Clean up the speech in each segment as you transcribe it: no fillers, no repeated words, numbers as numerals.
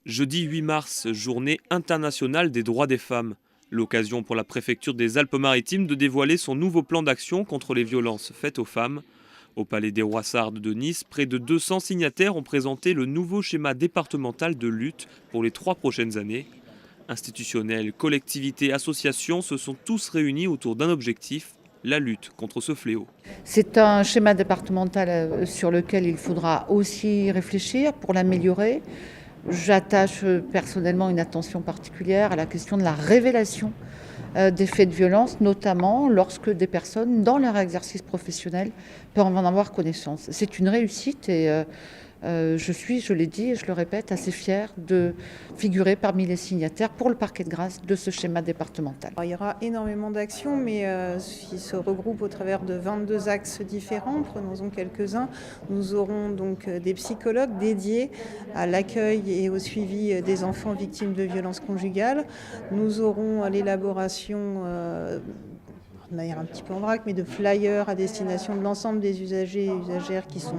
Jeudi 8 mars, journée internationale des droits des femmes. L'occasion pour la préfecture des Alpes-Maritimes de dévoiler son nouveau plan d'action contre les violences faites aux femmes. Au Palais des Roissardes de Nice, près de 200 signataires ont présenté le nouveau schéma départemental de lutte pour les 3 prochaines années. Institutionnels, collectivités, associations se sont tous réunis autour d'un objectif, la lutte contre ce fléau. C'est un schéma départemental sur lequel il faudra aussi réfléchir pour l'améliorer. J'attache personnellement une attention particulière à la question de la révélation des faits de violence, notamment lorsque des personnes, dans leur exercice professionnel, peuvent en avoir connaissance. C'est une réussite et je suis, je l'ai dit et je le répète, assez fière de figurer parmi les signataires pour le parquet de grâce de ce schéma départemental. Alors, il y aura énormément d'actions, mais qui se regroupent au travers de 22 axes différents. Prenons-en quelques-uns. Nous aurons donc des psychologues dédiés à l'accueil et au suivi des enfants victimes de violences conjugales. Nous aurons l'élaboration de manière un petit peu en vrac, mais de flyers à destination de l'ensemble des usagers et usagères qui sont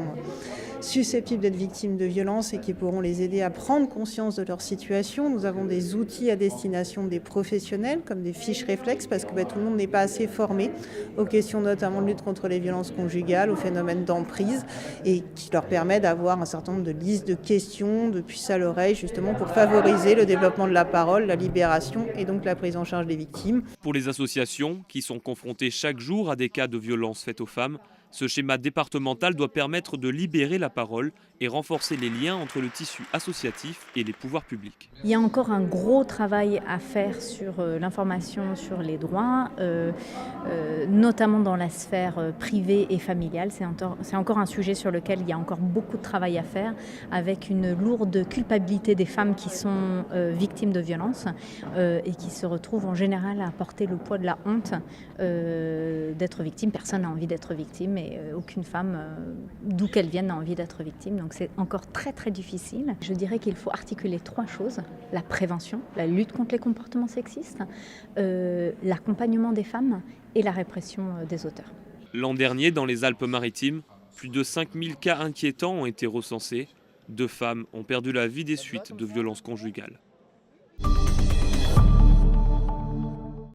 susceptibles d'être victimes de violences et qui pourront les aider à prendre conscience de leur situation. Nous avons des outils à destination des professionnels, comme des fiches réflexes, parce que tout le monde n'est pas assez formé aux questions notamment de lutte contre les violences conjugales, aux phénomènes d'emprise, et qui leur permet d'avoir un certain nombre de listes de questions, de puce à l'oreille, justement pour favoriser le développement de la parole, la libération et donc la prise en charge des victimes. Pour les associations qui sont confrontées chaque jour à des cas de violences faites aux femmes, ce schéma départemental doit permettre de libérer la parole et renforcer les liens entre le tissu associatif et les pouvoirs publics. Il y a encore un gros travail à faire sur l'information sur les droits, notamment dans la sphère privée et familiale. C'est encore un sujet sur lequel il y a encore beaucoup de travail à faire, avec une lourde culpabilité des femmes qui sont victimes de violences et qui se retrouvent en général à porter le poids de la honte d'être victime. Personne n'a envie d'être victime et aucune femme, d'où qu'elle vienne, n'a envie d'être victime. Donc c'est encore très très difficile. Je dirais qu'il faut articuler 3 choses. La prévention, la lutte contre les comportements sexistes, l'accompagnement des femmes et la répression des auteurs. L'an dernier, dans les Alpes-Maritimes, plus de 5000 cas inquiétants ont été recensés. 2 femmes ont perdu la vie des suites de violences conjugales.